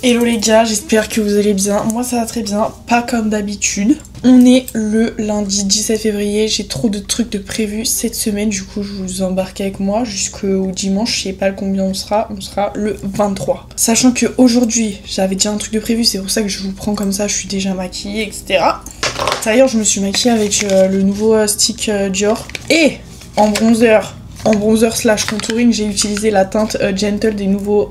Hello les gars, j'espère que vous allez bien. Moi ça va très bien, pas comme d'habitude. On est le lundi 17 février, j'ai trop de trucs de prévus cette semaine. Du coup je vous embarque avec moi jusqu'au dimanche, je sais pas combien on sera le 23. Sachant que aujourd'hui j'avais déjà un truc de prévu, c'est pour ça que je vous prends comme ça, je suis déjà maquillée, etc. D'ailleurs je me suis maquillée avec le nouveau stick Dior. Et en bronzer slash contouring, j'ai utilisé la teinte Gentle des nouveaux...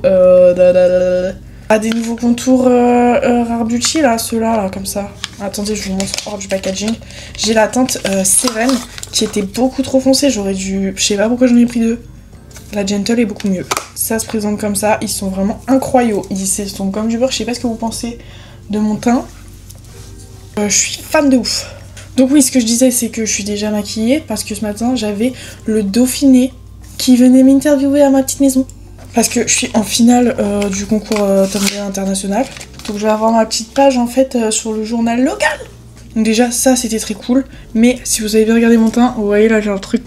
des nouveaux contours Rare Beauty là, ceux-là là, comme ça. Attendez, je vous montre hors du packaging. J'ai la teinte Seven qui était beaucoup trop foncée, j'aurais dû... Je sais pas pourquoi j'en ai pris deux. La Gentle est beaucoup mieux. Ça se présente comme ça, ils sont vraiment incroyables. Ils sont comme du beurre, je sais pas ce que vous pensez de mon teint. Je suis fan de ouf. Donc oui, ce que je disais, c'est que je suis déjà maquillée parce que ce matin, j'avais le Dauphiné qui venait m'interviewer à ma petite maison. Parce que je suis en finale du concours Tumblr international. Donc je vais avoir ma petite page en fait sur le journal local. Donc déjà ça c'était très cool. Mais si vous avez bien regardé mon teint, vous voyez là j'ai un truc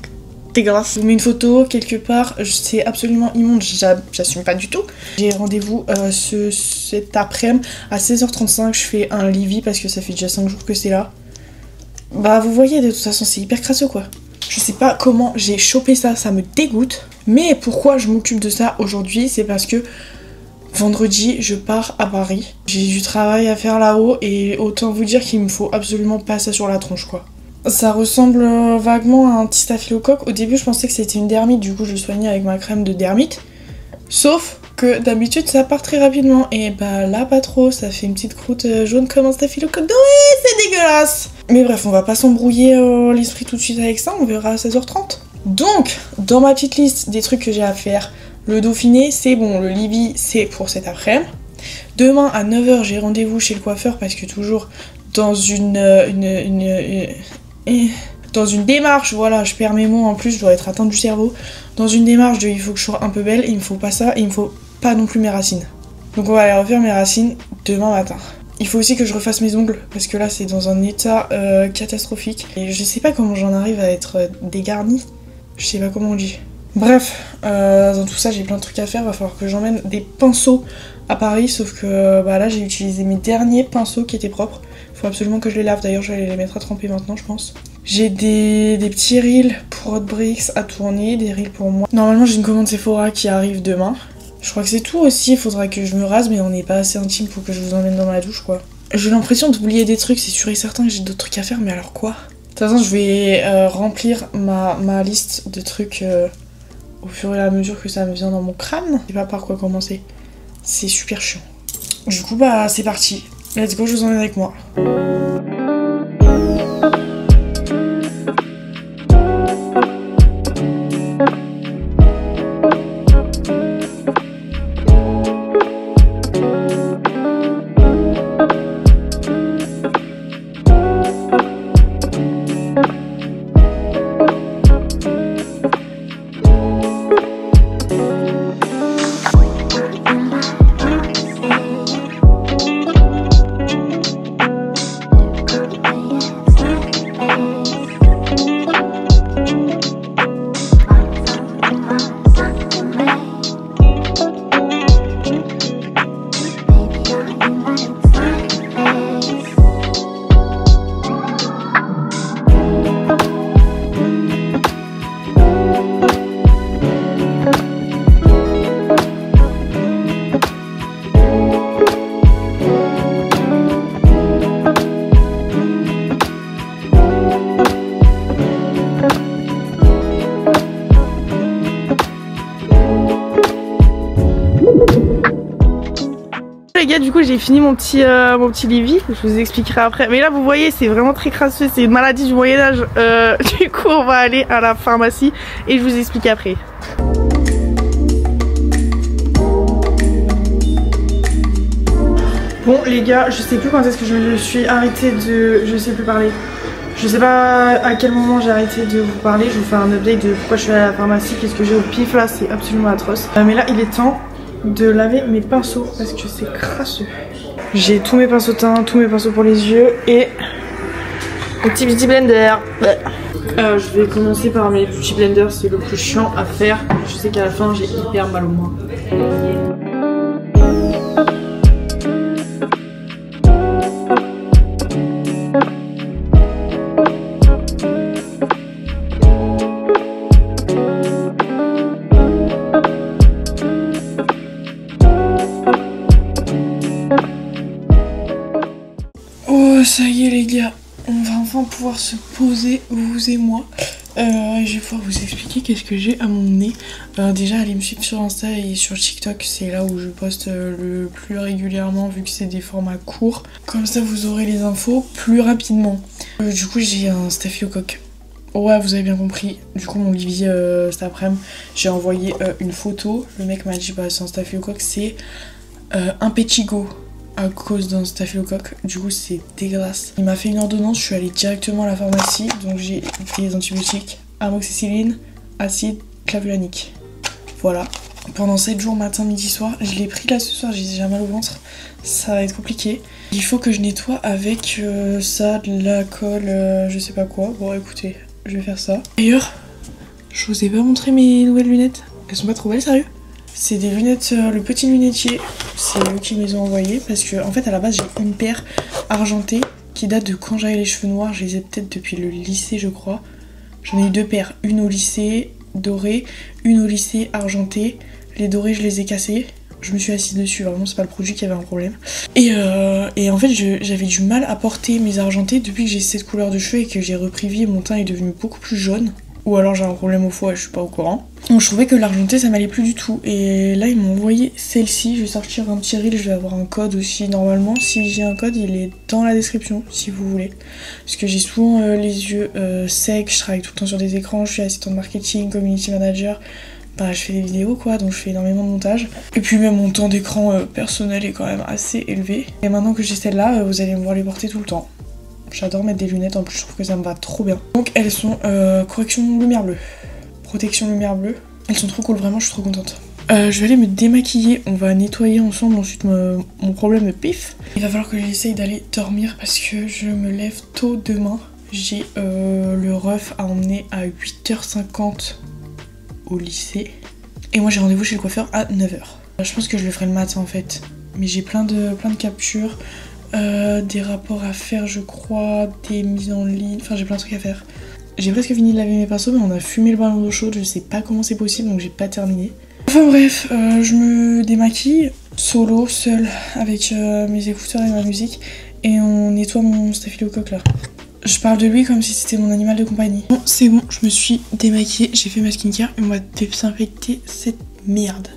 dégueulasse. Je vous mets une photo quelque part, c'est absolument immonde, j'assume pas du tout. J'ai rendez-vous cet après-midi à 16h35, je fais un Livy parce que ça fait déjà 5 jours que c'est là. Bah vous voyez de toute façon c'est hyper crasseux quoi. Je sais pas comment j'ai chopé ça, ça me dégoûte. Mais pourquoi je m'occupe de ça aujourd'hui, c'est parce que vendredi, je pars à Paris. J'ai du travail à faire là-haut et autant vous dire qu'il me faut absolument pas ça sur la tronche, quoi. Ça ressemble vaguement à un petit staphylocoque. Au début, je pensais que c'était une dermite, du coup, je le soignais avec ma crème de dermite. Sauf que d'habitude, ça part très rapidement. Et bah là, pas trop, ça fait une petite croûte jaune comme un staphylocoque. Oui, c'est dégueulasse! Mais bref, on va pas s'embrouiller l'esprit tout de suite avec ça, on verra à 16h30. Donc, dans ma petite liste des trucs que j'ai à faire, le Dauphiné, c'est bon, le Livy, c'est pour cet après-midi. Demain, à 9h, j'ai rendez-vous chez le coiffeur parce que toujours dans une démarche, voilà, je perds mes mots en plus, je dois être atteinte du cerveau. Dans une démarche de il faut que je sois un peu belle, il me faut pas ça, et il me faut pas non plus mes racines. Donc on va aller refaire mes racines demain matin. Il faut aussi que je refasse mes ongles parce que là c'est dans un état catastrophique. Et je sais pas comment j'en arrive à être dégarnie. Je sais pas comment on dit. Bref, dans tout ça j'ai plein de trucs à faire. Va falloir que j'emmène des pinceaux à Paris. Sauf que bah, là j'ai utilisé mes derniers pinceaux qui étaient propres. Faut absolument que je les lave. D'ailleurs je vais aller les mettre à tremper maintenant je pense. J'ai des petits reels pour Hot Bricks à tourner. Des reels pour moi. Normalement j'ai une commande Sephora qui arrive demain. Je crois que c'est tout aussi, il faudra que je me rase, mais on n'est pas assez intime pour que je vous emmène dans ma douche, quoi. J'ai l'impression d'oublier des trucs, c'est sûr et certain que j'ai d'autres trucs à faire, mais alors quoi? De toute façon, je vais remplir ma liste de trucs au fur et à mesure que ça me vient dans mon crâne. Je sais pas par quoi commencer. C'est super chiant. Du coup, bah, c'est parti. Let's go, je vous emmène avec moi. Les gars, du coup j'ai fini mon petit Livy, je vous expliquerai après. Mais là vous voyez c'est vraiment très crasseux, c'est une maladie du Moyen-Âge. Du coup on va aller à la pharmacie et je vous explique après. Bon les gars, je sais plus quand est-ce que je me suis arrêtée de... Je sais plus parler. Je sais pas à quel moment j'ai arrêté de vous parler, je vais vous faire un update de pourquoi je suis allée à la pharmacie, qu'est-ce que j'ai au pif là, c'est absolument atroce. Mais là il est temps de laver mes pinceaux parce que c'est crasseux. J'ai tous mes pinceaux teints, tous mes pinceaux pour les yeux et le petit beauty blender. Je vais commencer par mes beauty blenders, c'est le plus chiant à faire. Je sais qu'à la fin j'ai hyper mal aux mains. Ça y est les gars, on va enfin pouvoir se poser, vous et moi. Je vais pouvoir vous expliquer qu'est-ce que j'ai à mon nez. Déjà allez me suivre sur Insta et sur TikTok, c'est là où je poste le plus régulièrement vu que c'est des formats courts. Comme ça vous aurez les infos plus rapidement. Du coup j'ai un staphylocoque. Ouais, vous avez bien compris. Du coup mon Olivier cet après-midi, j'ai envoyé une photo. Le mec m'a dit bah c'est un staphylocoque, c'est un pétigo. À cause d'un staphylocoque, du coup c'est dégueulasse. Il m'a fait une ordonnance, je suis allée directement à la pharmacie, donc j'ai des antibiotiques, amoxicilline, acide clavulanique. Voilà. Pendant 7 jours, matin, midi, soir, je l'ai pris là ce soir, j'ai déjà mal au ventre, ça va être compliqué. Il faut que je nettoie avec ça, de la colle, je sais pas quoi. Bon écoutez, je vais faire ça. D'ailleurs, je vous ai pas montré mes nouvelles lunettes, elles sont pas trop belles, sérieux? C'est des lunettes, le petit lunetier, c'est eux qui me les ont envoyées parce que en fait à la base j'ai une paire argentée qui date de quand j'avais les cheveux noirs, je les ai peut-être depuis le lycée je crois. J'en ai eu 2 paires, une au lycée dorée, une au lycée argentée. Les dorées je les ai cassées, je me suis assise dessus, vraiment c'est pas le produit qui avait un problème. Et en fait j'avais du mal à porter mes argentés depuis que j'ai cette couleur de cheveux et que j'ai repris vie et mon teint est devenu beaucoup plus jaune. Ou alors j'ai un problème au foie et je suis pas au courant. Donc je trouvais que l'argenté ça m'allait plus du tout. Et là ils m'ont envoyé celle-ci. Je vais sortir un petit reel, je vais avoir un code aussi normalement. Si j'ai un code il est dans la description si vous voulez. Parce que j'ai souvent les yeux secs, je travaille tout le temps sur des écrans, je suis assistante marketing, community manager. Bah je fais des vidéos quoi, donc je fais énormément de montage. Et puis même mon temps d'écran personnel est quand même assez élevé. Et maintenant que j'ai celle-là, vous allez me voir les porter tout le temps. J'adore mettre des lunettes, en plus je trouve que ça me va trop bien. Donc elles sont correction lumière bleue, protection lumière bleue. Elles sont trop cool, vraiment je suis trop contente. Je vais aller me démaquiller, on va nettoyer ensemble ensuite mon problème de pif. Il va falloir que j'essaye d'aller dormir parce que je me lève tôt demain. J'ai le ref à emmener à 8h50 au lycée. Et moi j'ai rendez-vous chez le coiffeur à 9h. Je pense que je le ferai le matin en fait. Mais j'ai plein de captures. Des rapports à faire je crois, des mises en ligne, enfin j'ai plein de trucs à faire. J'ai presque fini de laver mes pinceaux mais on a fumé le ballon d'eau chaude, je sais pas comment c'est possible donc j'ai pas terminé. Enfin bref, je me démaquille, solo, seule, avec mes écouteurs et ma musique et on nettoie mon staphylocoque là. Je parle de lui comme si c'était mon animal de compagnie. Bon c'est bon, je me suis démaquillée, j'ai fait ma skincare et on va désinfecter cette merde.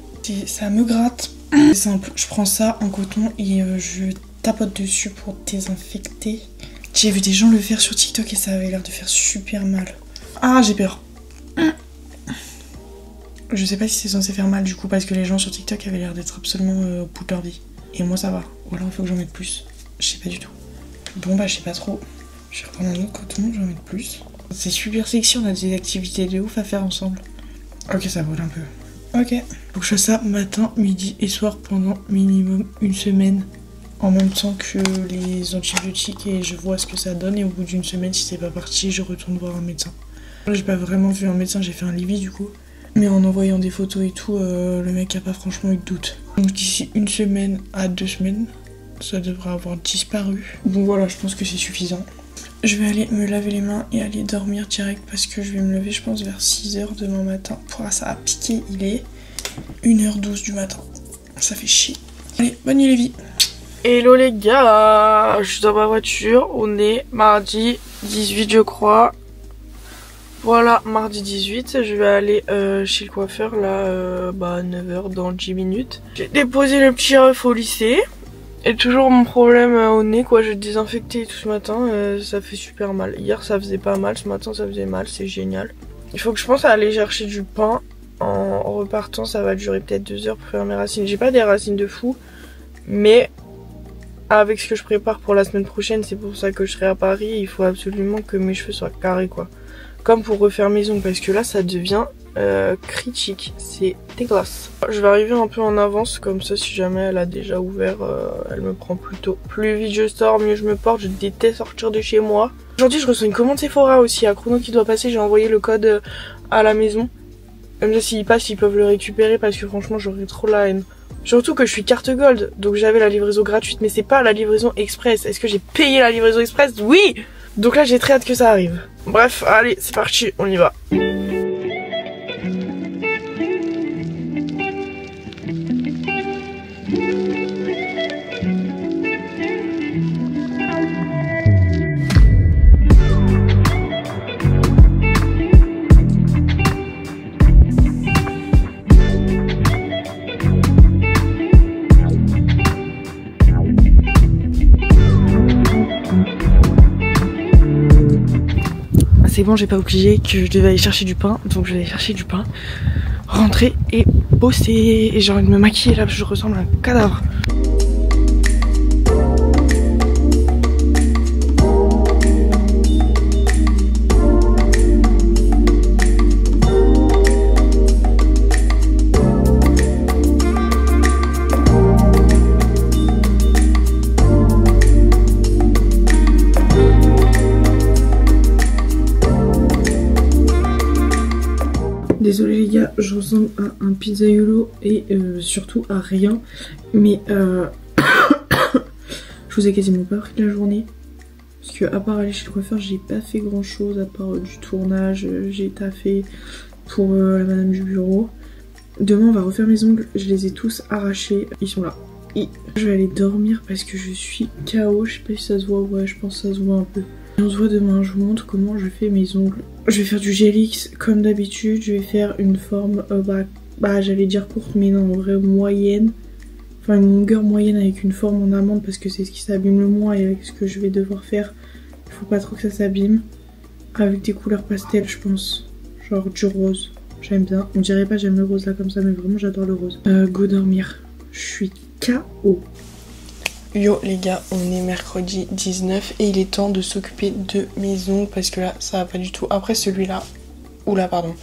Ça me gratte, c'est simple, je prends ça en coton et je tapote dessus pour désinfecter. J'ai vu des gens le faire sur TikTok et ça avait l'air de faire super mal. Ah j'ai peur. Je sais pas si c'est censé faire mal du coup parce que les gens sur TikTok avaient l'air d'être absolument au bout de leur vie. Et moi ça va. Ou alors il faut que j'en mette plus. Je sais pas du tout. Bon bah je sais pas trop. Je vais reprendre un autre coton, je vais en mettre plus. C'est super sexy, on a des activités de ouf à faire ensemble. Ok ça brûle un peu. Ok. Faut que je fasse ça matin, midi et soir pendant minimum une semaine. En même temps que les antibiotiques et je vois ce que ça donne et au bout d'une semaine si c'est pas parti je retourne voir un médecin. J'ai pas vraiment vu un médecin, j'ai fait un Livy du coup. Mais en envoyant des photos et tout, le mec a pas franchement eu de doute. Donc d'ici une semaine à 2 semaines, ça devrait avoir disparu. Donc voilà, je pense que c'est suffisant. Je vais aller me laver les mains et aller dormir direct parce que je vais me lever je pense vers 6h demain matin. Pour ça a piqué, il est 1h12 du matin. Ça fait chier. Allez, bonne nuit les vies. Hello les gars, je suis dans ma voiture, on est mardi 18 je crois. Voilà, mardi 18, je vais aller chez le coiffeur là, à 9h dans 10 minutes. J'ai déposé le petit ref au lycée. Et toujours mon problème au nez quoi, je désinfectais tout ce matin, ça fait super mal. Hier ça faisait pas mal, ce matin ça faisait mal, c'est génial. Il faut que je pense à aller chercher du pain. En repartant ça va durer peut-être 2 heures pour faire mes racines. J'ai pas des racines de fou, mais avec ce que je prépare pour la semaine prochaine, c'est pour ça que je serai à Paris, il faut absolument que mes cheveux soient carrés quoi. Comme pour refaire mes ongles parce que là ça devient critique, c'est dégueulasse. Je vais arriver un peu en avance comme ça si jamais elle a déjà ouvert, elle me prend plus tôt. Plus vite je sors, mieux je me porte, je déteste sortir de chez moi. Aujourd'hui je reçois une commande Sephora aussi, à chrono qui doit passer, j'ai envoyé le code à la maison. Comme ça s'ils passent ils peuvent le récupérer parce que franchement j'aurais trop la haine. Surtout que je suis carte gold, donc j'avais la livraison gratuite, mais c'est pas la livraison express. Est-ce que j'ai payé la livraison express? Oui! Donc là j'ai très hâte que ça arrive. Bref, allez, c'est parti, on y va. c'est bon, j'ai pas oublié que je devais aller chercher du pain. Donc je vais aller chercher du pain, rentrer et bosser. Et j'ai envie de me maquiller là parce que je ressemble à un cadavre. Désolée les gars, je ressemble à un pizzaiolo et surtout à rien. Mais je vous ai quasiment pas pris de la journée. Parce que à part aller chez le coiffeur, j'ai pas fait grand chose à part du tournage. J'ai taffé pour la madame du bureau. Demain on va refaire mes ongles, je les ai tous arrachés, ils sont là. Et je vais aller dormir parce que je suis KO, je sais pas si ça se voit, ouais je pense que ça se voit un peu. Et on se voit demain, je vous montre comment je fais mes ongles. Je vais faire du gel X comme d'habitude, je vais faire une forme, j'allais dire courte mais non en vrai moyenne. Enfin une longueur moyenne avec une forme en amande parce que c'est ce qui s'abîme le moins et avec ce que je vais devoir faire. Il faut pas trop que ça s'abîme. Avec des couleurs pastel je pense, genre du rose. J'aime bien, on dirait pas j'aime le rose là comme ça mais vraiment j'adore le rose. Go dormir, je suis KO. Yo les gars, on est mercredi 19 et il est temps de s'occuper de mes ongles parce que là ça va pas du tout. Après celui-là, oula pardon,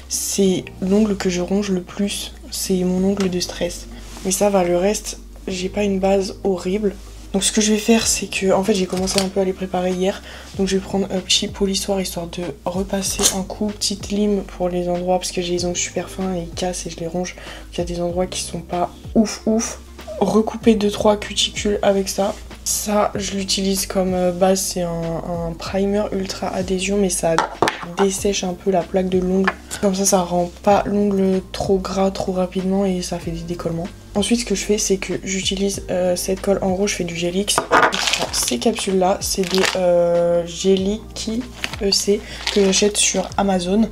c'est l'ongle que je ronge le plus, c'est mon ongle de stress. Mais ça va, le reste, j'ai pas une base horrible. Donc ce que je vais faire c'est que, en fait j'ai commencé un peu à les préparer hier. Donc je vais prendre un petit polissoir histoire de repasser un coup, petite lime pour les endroits parce que j'ai les ongles super fins et ils cassent et je les ronge. Il y a des endroits qui sont pas ouf. Recouper 2-3 cuticules avec ça. Ça je l'utilise comme base, c'est un primer ultra adhésion mais ça dessèche un peu la plaque de l'ongle. Comme ça rend pas l'ongle trop gras trop rapidement et ça fait des décollements. Ensuite ce que je fais c'est que j'utilise cette colle, en gros je fais du gel X. Ces capsules là c'est des Geliki EC que j'achète sur Amazon.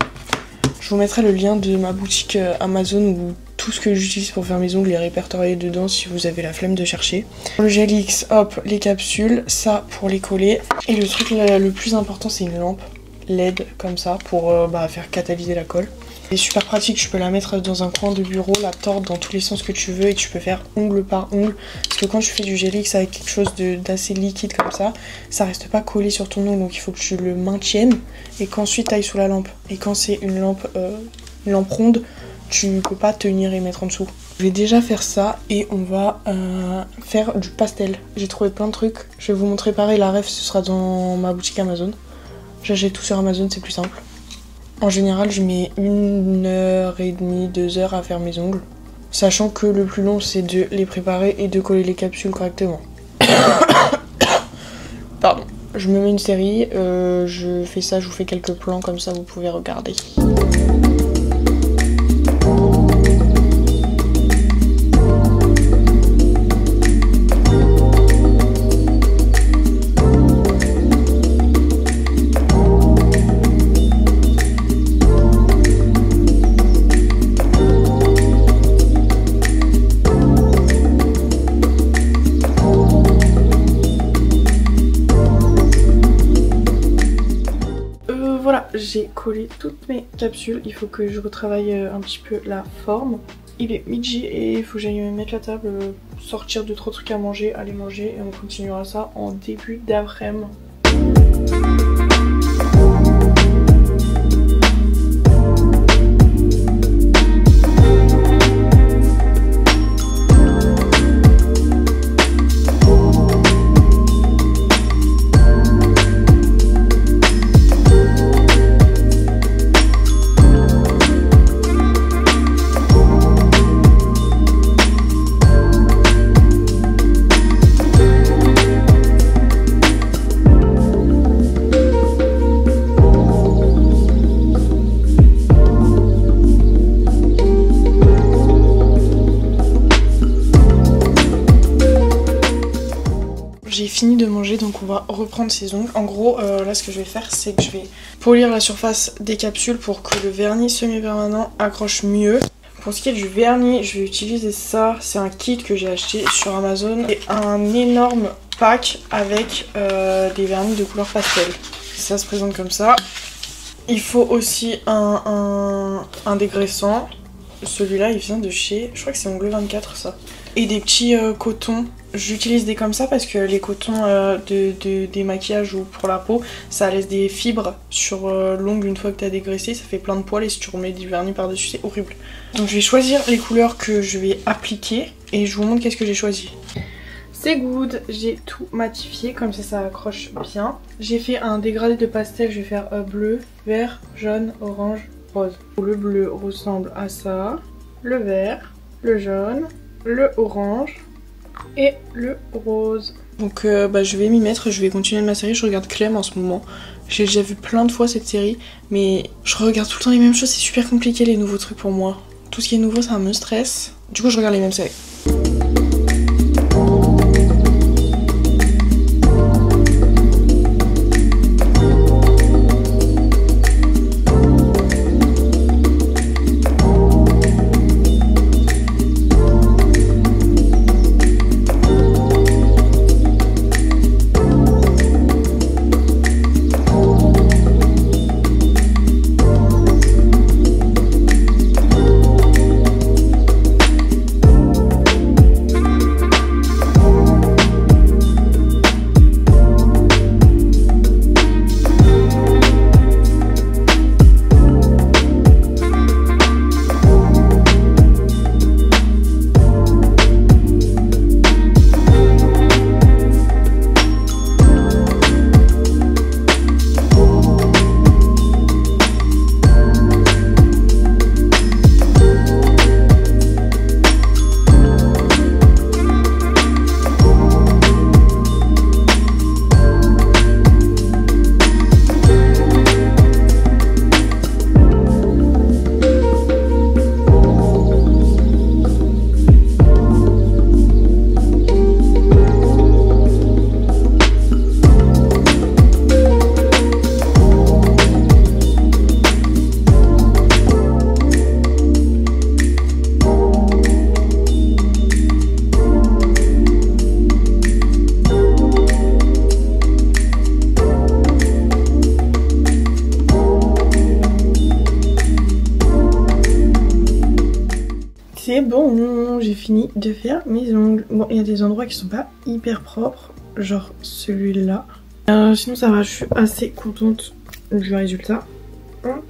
Je vous mettrai le lien de ma boutique Amazon où tout ce que j'utilise pour faire mes ongles est répertorié dedans si vous avez la flemme de chercher. Le gel X, hop, les capsules, ça pour les coller. Et le truc le plus important c'est une lampe LED comme ça pour faire catalyser la colle. C'est super pratique, tu peux la mettre dans un coin de bureau, la tordre dans tous les sens que tu veux et tu peux faire ongle par ongle. Parce que quand tu fais du gel X avec quelque chose d'assez liquide comme ça reste pas collé sur ton ongle, donc il faut que tu le maintiennes et qu'ensuite tu ailles sous la lampe. Et quand c'est une lampe ronde, tu peux pas tenir et mettre en dessous. Je vais déjà faire ça et on va faire du pastel. J'ai trouvé plein de trucs, je vais vous montrer pareil, la ref ce sera dans ma boutique Amazon. J'achète tout sur Amazon, c'est plus simple. En général, je mets 1h30, 2 heures à faire mes ongles. Sachant que le plus long, c'est de les préparer et de coller les capsules correctement. Pardon. Je me mets une série, je fais ça, je vous fais quelques plans comme ça, vous pouvez regarder. Voilà, j'ai collé toutes mes capsules, il faut que je retravaille un petit peu la forme. Il est midi et il faut que j'aille mettre la table, sortir 2-3 trucs à manger, aller manger et on continuera ça en début d'après-midi. J'ai fini de manger donc on va reprendre ces ongles. En gros là ce que je vais faire c'est que je vais polir la surface des capsules pour que le vernis semi-permanent accroche mieux. Pour ce qui est du vernis je vais utiliser ça, c'est un kit que j'ai acheté sur Amazon. C'est un énorme pack avec des vernis de couleur pastel. Ça se présente comme ça. Il faut aussi un dégraissant. Celui-là, il vient de chez... Je crois que c'est Ongle 24, ça. Et des petits cotons. J'utilise des comme ça parce que les cotons des maquillages ou pour la peau, ça laisse des fibres sur l'ongle une fois que t'as dégraissé. Ça fait plein de poils et si tu remets du vernis par-dessus, c'est horrible. Donc je vais choisir les couleurs que je vais appliquer et je vous montre qu'est-ce que j'ai choisi. C'est good, j'ai tout matifié, comme ça accroche bien. J'ai fait un dégradé de pastel, je vais faire bleu, vert, jaune, orange, rose. Le bleu ressemble à ça, le vert, le jaune, le orange et le rose. Donc je vais m'y mettre, je vais continuer ma série, je regarde Clem en ce moment. J'ai déjà vu plein de fois cette série, mais je regarde tout le temps les mêmes choses, c'est super compliqué les nouveaux trucs pour moi. Tout ce qui est nouveau ça me stresse, du coup je regarde les mêmes séries. C'est bon, j'ai fini de faire mes ongles. Bon, il y a des endroits qui sont pas hyper propres, genre celui-là. Sinon ça va, je suis assez contente du résultat. Hop.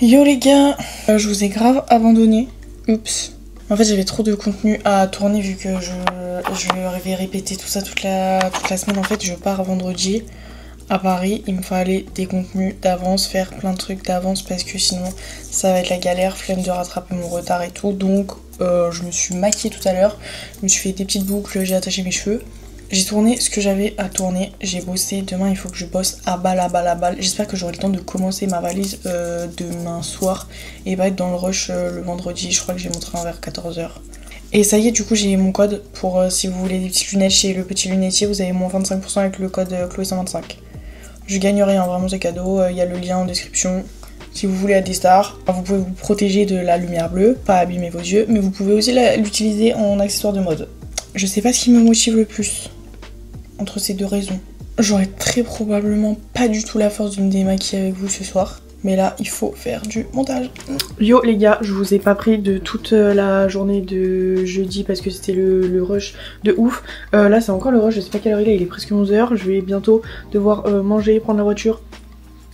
Yo les gars, je vous ai grave abandonné. Oups. En fait j'avais trop de contenu à tourner vu que je vais répéter tout ça toute la semaine. En fait je pars vendredi à Paris. Il me fallait des contenus d'avance, faire plein de trucs d'avance parce que sinon ça va être la galère, flemme de rattraper mon retard et tout. Donc je me suis maquillée tout à l'heure, je me suis fait des petites boucles, j'ai attaché mes cheveux. J'ai tourné ce que j'avais à tourner, j'ai bossé, demain il faut que je bosse à balle. J'espère que j'aurai le temps de commencer ma valise demain soir et pas être dans le rush le vendredi, je crois que j'ai mon train vers 14 h. Et ça y est, du coup j'ai mon code pour si vous voulez des petites lunettes chez le petit lunetier, vous avez moins 25% avec le code Chloé125. Je gagne rien, vraiment c'est cadeau, il y a le lien en description. Si vous voulez à des stars, vous pouvez vous protéger de la lumière bleue, pas abîmer vos yeux, mais vous pouvez aussi l'utiliser en accessoire de mode. Je sais pas ce qui me motive le plus entre ces deux raisons. J'aurais très probablement pas du tout la force de me démaquiller avec vous ce soir. Mais là, il faut faire du montage. Yo les gars, je vous ai pas pris de toute la journée de jeudi parce que c'était le rush de ouf. Là c'est encore le rush, je sais pas quelle heure il est presque 11 h. Je vais bientôt devoir manger, prendre la voiture,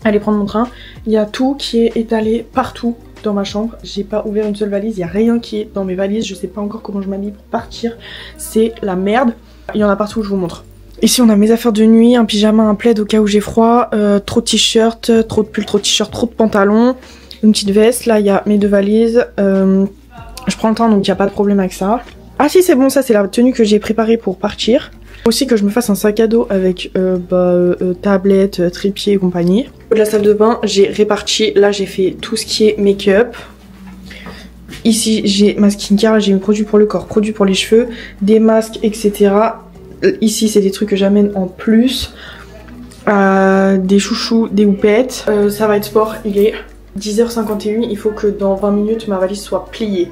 aller prendre mon train. Il y a tout qui est étalé partout dans ma chambre. J'ai pas ouvert une seule valise, il y a rien qui est dans mes valises. Je sais pas encore comment je m'habille pour partir. C'est la merde. Il y en a partout, je vous montre. Ici on a mes affaires de nuit, un pyjama, un plaid au cas où j'ai froid, trop de t-shirts, trop de pulls, trop de t-shirts, trop de pantalons, une petite veste. Là il y a mes deux valises, je prends le temps donc il n'y a pas de problème avec ça. Ah si c'est bon, ça c'est la tenue que j'ai préparée pour partir. Aussi que je me fasse un sac à dos avec tablette, trépied et compagnie. De la salle de bain, j'ai réparti, là j'ai fait tout ce qui est make-up. Ici j'ai ma skincare, j'ai mes produits pour le corps, produits pour les cheveux, des masques, etc. Ici c'est des trucs que j'amène en plus. Des chouchous, des houpettes. Ça va être sport, il est 10h51, il faut que dans 20 minutes ma valise soit pliée.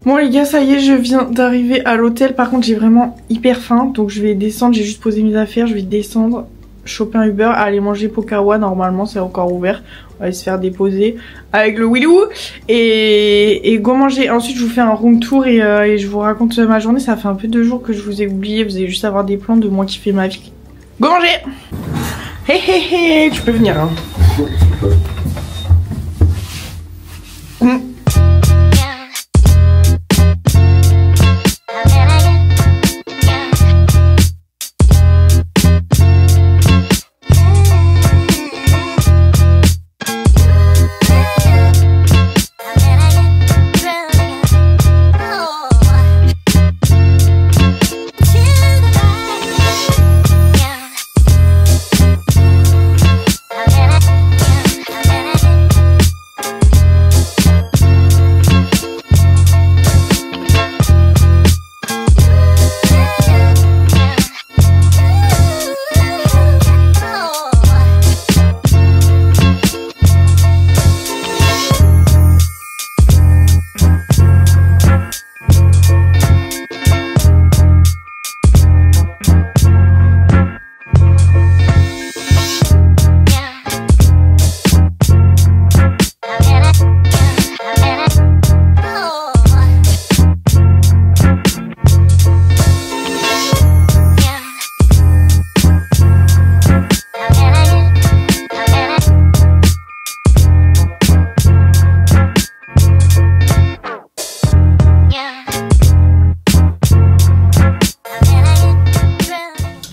Bon les gars, ça y est, je viens d'arriver à l'hôtel. Par contre j'ai vraiment hyper faim, donc je vais descendre, j'ai juste posé mes affaires, je vais descendre, choper un Uber, aller manger Pokawa, normalement c'est encore ouvert. On va aller se faire déposer avec le Willou et go manger. Ensuite je vous fais un room tour et je vous raconte ma journée. Ça fait un peu 2 jours que je vous ai oublié, vous allez juste avoir des plans de moi qui fait ma vie. Go manger. Hé hé hé, tu peux venir hein.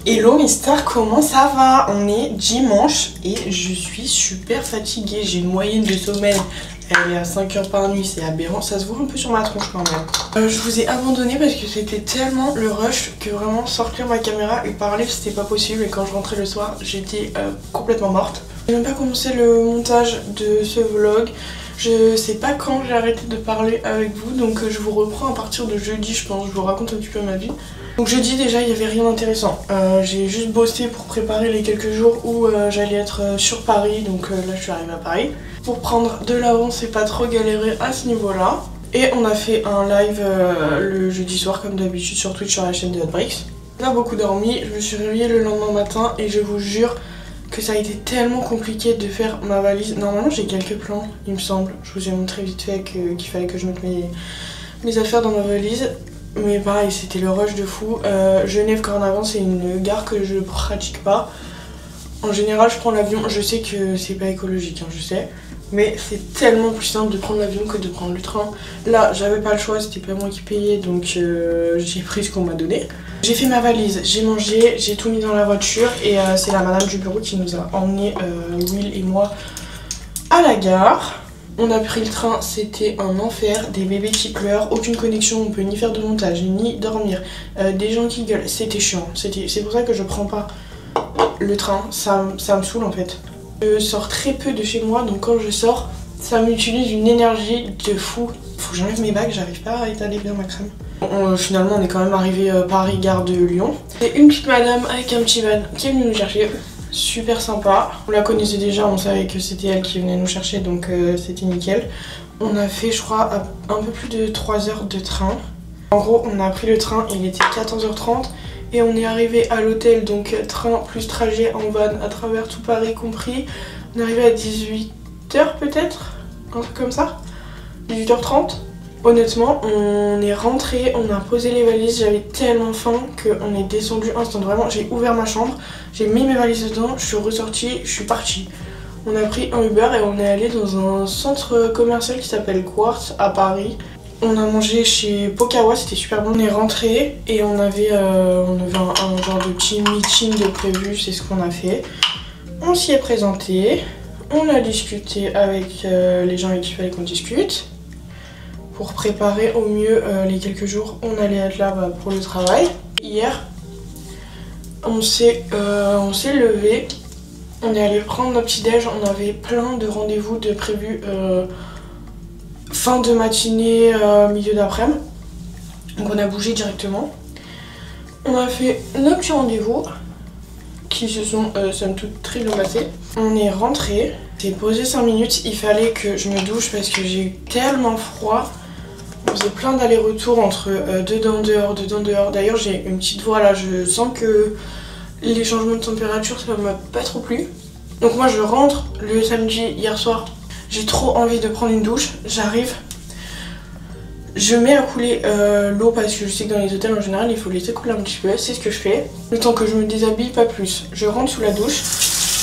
Hello mes stars, comment ça va? On est dimanche et je suis super fatiguée. J'ai une moyenne de sommeil, elle est à 5 heures par nuit, c'est aberrant. Ça se voit un peu sur ma tronche quand même. Je vous ai abandonné parce que c'était tellement le rush que vraiment sortir ma caméra et parler c'était pas possible. Et quand je rentrais le soir, j'étais complètement morte. J'ai même pas commencé le montage de ce vlog. Je sais pas quand j'ai arrêté de parler avec vous, donc je vous reprends à partir de jeudi je pense. Je vous raconte un petit peu ma vie. Donc jeudi déjà il n'y avait rien d'intéressant. J'ai juste bossé pour préparer les quelques jours où j'allais être sur Paris. Donc là je suis arrivée à Paris. Pour prendre de l'avance et pas trop galérer à ce niveau là. Et on a fait un live le jeudi soir comme d'habitude sur Twitch sur la chaîne de Hotbricks. On a beaucoup dormi, je me suis réveillée le lendemain matin et je vous jure que ça a été tellement compliqué de faire ma valise. Normalement j'ai quelques plans il me semble. Je vous ai montré vite fait qu'il fallait que je mette mes affaires dans ma valise. Mais pareil c'était le rush de fou. Genève-Cornavant c'est une gare que je pratique pas. En général je prends l'avion, je sais que c'est pas écologique hein, je sais. Mais c'est tellement plus simple de prendre l'avion que de prendre le train. Là, j'avais pas le choix, c'était pas moi qui payais, donc j'ai pris ce qu'on m'a donné. J'ai fait ma valise, j'ai mangé, j'ai tout mis dans la voiture et c'est la madame du bureau qui nous a emmenés, Will et moi, à la gare. On a pris le train, c'était un enfer, des bébés qui pleurent, aucune connexion, on peut ni faire de montage, ni dormir, des gens qui gueulent, c'était chiant. C'est pour ça que je prends pas le train, ça me saoule en fait. Je sors très peu de chez moi, donc quand je sors, ça m'utilise une énergie de fou. Faut que j'enlève mes bagues, j'arrive pas à étaler bien ma crème. Finalement, on est quand même arrivé Paris, gare de Lyon. C'est une petite madame avec un petit van qui est venue nous chercher. Super sympa. On la connaissait déjà, on savait que c'était elle qui venait nous chercher, donc c'était nickel. On a fait, je crois, un peu plus de 3 heures de train. En gros, on a pris le train, il était 14h30. Et on est arrivé à l'hôtel, donc train plus trajet en van à travers tout Paris compris. On est arrivé à 18h peut-être, un truc comme ça, 18h30. Honnêtement, on est rentré, on a posé les valises, j'avais tellement faim qu'on est descendu instant. Vraiment, j'ai ouvert ma chambre, j'ai mis mes valises dedans, je suis ressortie, je suis partie. On a pris un Uber et on est allé dans un centre commercial qui s'appelle Quartz à Paris. On a mangé chez Pokawa, c'était super bon. On est rentré et on avait un genre de petit meeting de prévu, c'est ce qu'on a fait. On s'y est présenté, on a discuté avec les gens avec qui il fallait qu'on discute pour préparer au mieux les quelques jours où on allait être là pour le travail. Hier, on s'est levé, on est allé prendre notre petit déj, on avait plein de rendez-vous de prévus. Fin de matinée, milieu d'après-midi. Donc on a bougé directement. On a fait nos petits rendez-vous qui se sont somme toute très bien passés. On est rentré, j'ai posé 5 minutes, il fallait que je me douche parce que j'ai eu tellement froid. On faisait plein d'allers-retours entre dedans, dehors, dedans, dehors. D'ailleurs j'ai une petite voix là, je sens que les changements de température ça m'a pas trop plu. Donc moi je rentre le samedi hier soir. J'ai trop envie de prendre une douche, j'arrive, je mets à couler l'eau parce que je sais que dans les hôtels en général il faut laisser couler un petit peu, c'est ce que je fais. Le temps que je me déshabille, pas plus. Je rentre sous la douche,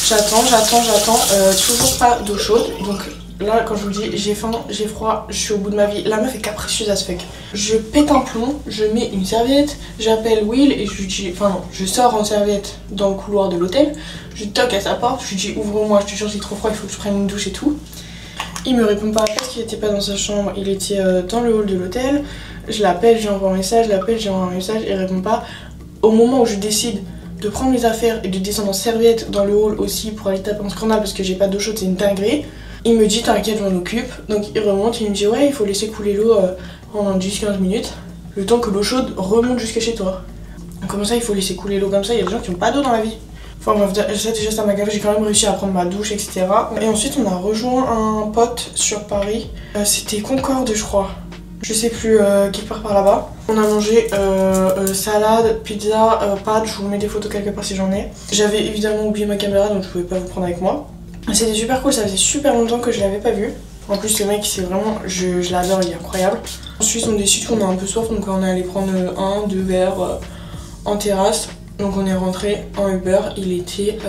j'attends, toujours pas d'eau chaude. Donc là quand je vous dis j'ai faim, j'ai froid, je suis au bout de ma vie, la meuf est capricieuse as fuck. Je pète un plomb, je mets une serviette, j'appelle Will et je lui dis, enfin non, je sors en serviette dans le couloir de l'hôtel, je toque à sa porte, je lui dis ouvre-moi, je te jure c'est trop froid, il faut que je prenne une douche et tout. Il me répond pas parce qu'il était pas dans sa chambre, il était dans le hall de l'hôtel. Je l'appelle, j'envoie un message, il répond pas. Au moment où je décide de prendre mes affaires et de descendre en serviette dans le hall aussi pour aller taper un scandale parce que j'ai pas d'eau chaude, c'est une dinguerie. Il me dit t'inquiète, je m'en occupe. Donc il remonte, il me dit ouais, il faut laisser couler l'eau pendant 10-15 minutes. Le temps que l'eau chaude remonte jusque chez toi. Comment ça il faut laisser couler l'eau comme ça? Il y a des gens qui ont pas d'eau dans la vie. Enfin bref, déjà ça m'a gavé, j'ai quand même réussi à prendre ma douche, etc. Et ensuite on a rejoint un pote sur Paris. C'était Concorde je crois. Je sais plus, quelque part par là-bas. On a mangé salade, pizza, pâtes, je vous mets des photos quelque part si j'en ai. J'avais évidemment oublié ma caméra donc je pouvais pas vous prendre avec moi. C'était super cool, ça faisait super longtemps que je l'avais pas vu. En plus le mec c'est vraiment, je l'adore, il est incroyable. Ensuite on décide qu'on a un peu soif donc on est allé prendre 1-2 verres en terrasse. Donc on est rentré en Uber, il était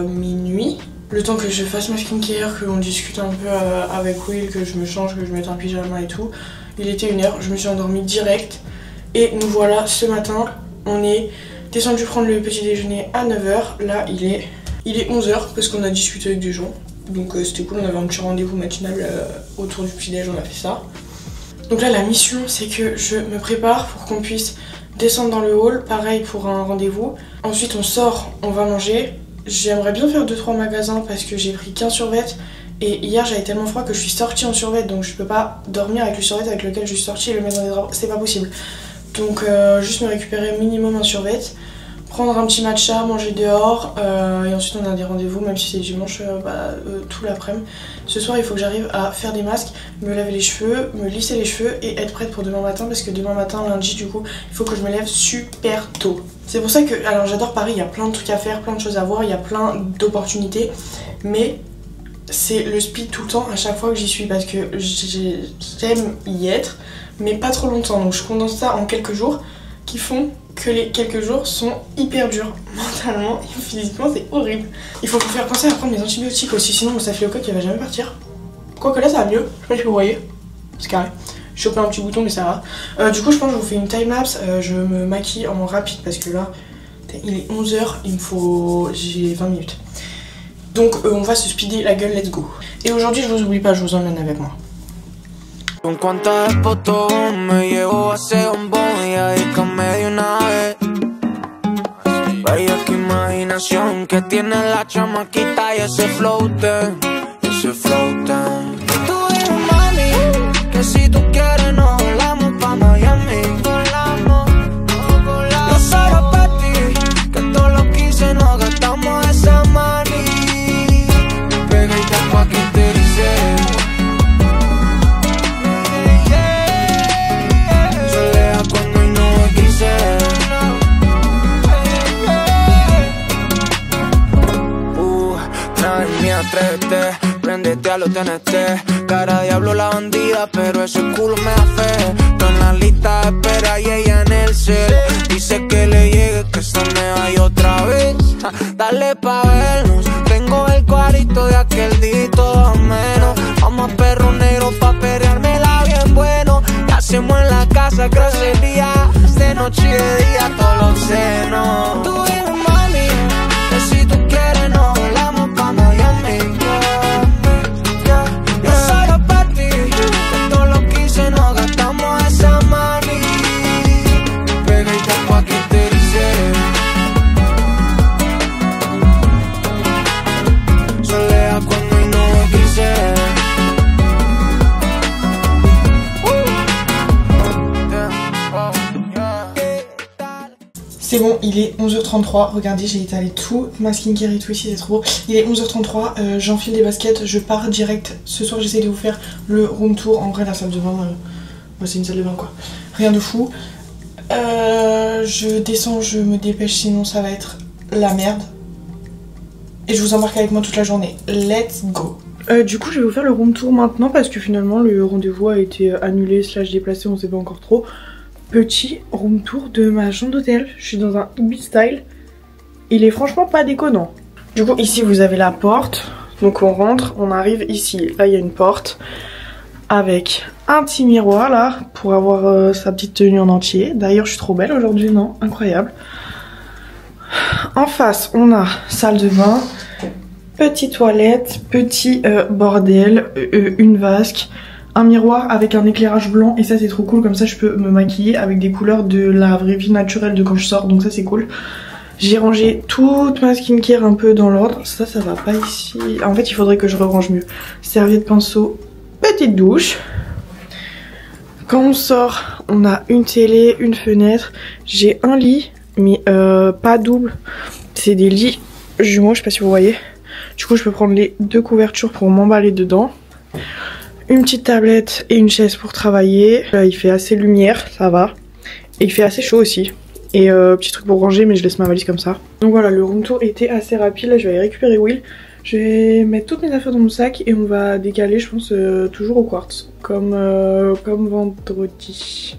minuit. Le temps que je fasse ma skincare, qu'on discute un peu avec Will, que je me change, que je mette un pyjama et tout. Il était 1h, je me suis endormie direct. Et nous voilà ce matin, on est descendu prendre le petit déjeuner à 9h. Là il est 11h parce qu'on a discuté avec des gens. Donc c'était cool, on avait un petit rendez-vous matinal autour du petit déj, on a fait ça. Donc là la mission c'est que je me prépare pour qu'on puisse descendre dans le hall, pareil pour un rendez-vous. Ensuite on sort, on va manger. J'aimerais bien faire 2-3 magasins parce que j'ai pris qu'un survêt. Et hier j'avais tellement froid que je suis sortie en survêt, donc je peux pas dormir avec le survêt avec lequel je suis sortie et le mettre dans les draps, c'est pas possible. Donc juste me récupérer minimum un survêt, prendre un petit matcha, manger dehors, et ensuite on a des rendez-vous, même si c'est dimanche, tout l'après-midi. Ce soir il faut que j'arrive à faire des masques, me laver les cheveux, me lisser les cheveux et être prête pour demain matin parce que demain matin, lundi du coup, il faut que je me lève super tôt. C'est pour ça que, alors j'adore Paris, il y a plein de trucs à faire, plein de choses à voir, il y a plein d'opportunités, mais c'est le speed tout le temps à chaque fois que j'y suis parce que j'aime y être, mais pas trop longtemps. Donc je condense ça en quelques jours qui font que les quelques jours sont hyper durs mentalement et physiquement, c'est horrible. Il faut faire penser à prendre mes antibiotiques aussi, sinon mon staphylocoque il va jamais partir. Quoique là ça va mieux, je sais pas si vous voyez. C'est carré. J'ai chopé un petit bouton mais ça va. Du coup je pense que je vous fais une timelapse. Je me maquille en rapide parce que là il est 11 h, il me faut... j'ai 20 minutes. Donc on va se speeder la gueule, let's go. Et aujourd'hui je vous oublie pas, je vous emmène avec moi. Con cuántas fotos me llevo a ese bombón y ahí come de una vez. Vaya que imaginación que tiene la chamaquita y ese floater, ese floater. Tú dices mami, que si tú quieres nos volamos pa' Miami. Yo solo pa' ti, que todos los 15 nos gastamos esa money. Pegadita pa' que te dice. Atrévete, préndete a los TNT. Cara diablo la bandida, pero ese culo me da fe. Estoy en la lista de espera y ella en el cel. Dice que le llegue, que se me vaya otra vez. Dale pa' vernos, tengo el cuarito de aquel día y todo menos. Vamos a perro negro pa' perreármela bien bueno. ¿Qué hacemos en la casa? Grosería, de noche y de día todos los senos. Tú dime mami, que si tú quieres nos volamos pa' Miami. Yo solo pa' ti, que todos los 15 nos gastamos esa money. Pegadita pa' que te dice. Solea cuando y no quise. C'est bon, il est 11h33, regardez j'ai étalé tout, ma skincare et tout ici c'est trop beau. Il est 11h33, j'enfile des baskets, je pars direct. Ce soir j'essaie de vous faire le room tour. En vrai la salle de bain, c'est une salle de bain quoi. Rien de fou. Je descends, je me dépêche sinon ça va être la merde. Et je vous embarque avec moi toute la journée. Let's go. Du coup je vais vous faire le room tour maintenant parce que finalement le rendez-vous a été annulé / déplacé, on sait pas encore trop. Petit room tour de ma chambre d'hôtel. Je suis dans un Ibis style. Il est franchement pas déconnant. Du coup ici vous avez la porte. Donc on rentre, on arrive ici. Là il y a une porte avec un petit miroir là pour avoir sa petite tenue en entier. D'ailleurs je suis trop belle aujourd'hui, non? Incroyable. En face on a salle de bain, petite toilette, petit bordel, une vasque. Un miroir avec un éclairage blanc et ça c'est trop cool, comme ça je peux me maquiller avec des couleurs de la vraie vie naturelle de quand je sors, donc ça c'est cool. J'ai rangé toute ma skincare un peu dans l'ordre, ça va pas ici. En fait il faudrait que je range mieux. Serviette, pinceau, petite douche. Quand on sort on a une télé, une fenêtre, j'ai un lit mais pas double, c'est des lits jumeaux, je sais pas si vous voyez. Du coup je peux prendre les deux couvertures pour m'emballer dedans. Une petite tablette et une chaise pour travailler. Il fait assez lumière, ça va. Et il fait assez chaud aussi. Et petit truc pour ranger, mais je laisse ma valise comme ça. Donc voilà, le room tour était assez rapide. Là, je vais aller récupérer Will. Je vais mettre toutes mes affaires dans mon sac et on va décaler, je pense, toujours au Quartz. Comme vendredi.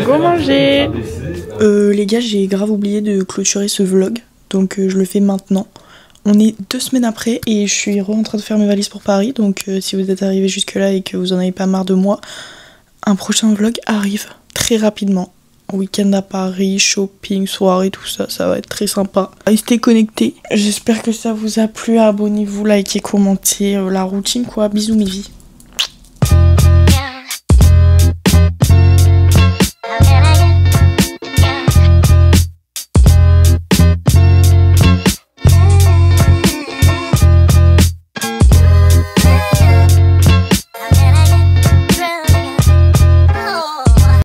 Go manger. Les gars, j'ai grave oublié de clôturer ce vlog, donc je le fais maintenant. On est 2 semaines après et je suis en train de faire mes valises pour Paris, donc si vous êtes arrivé jusque là et que vous en avez pas marre de moi, un prochain vlog arrive très rapidement. Un week-end à Paris, shopping, soirée, tout ça, ça va être très sympa. Restez connectés. J'espère que ça vous a plu. Abonnez-vous, likez, commentez. La routine quoi. Bisous mes vies.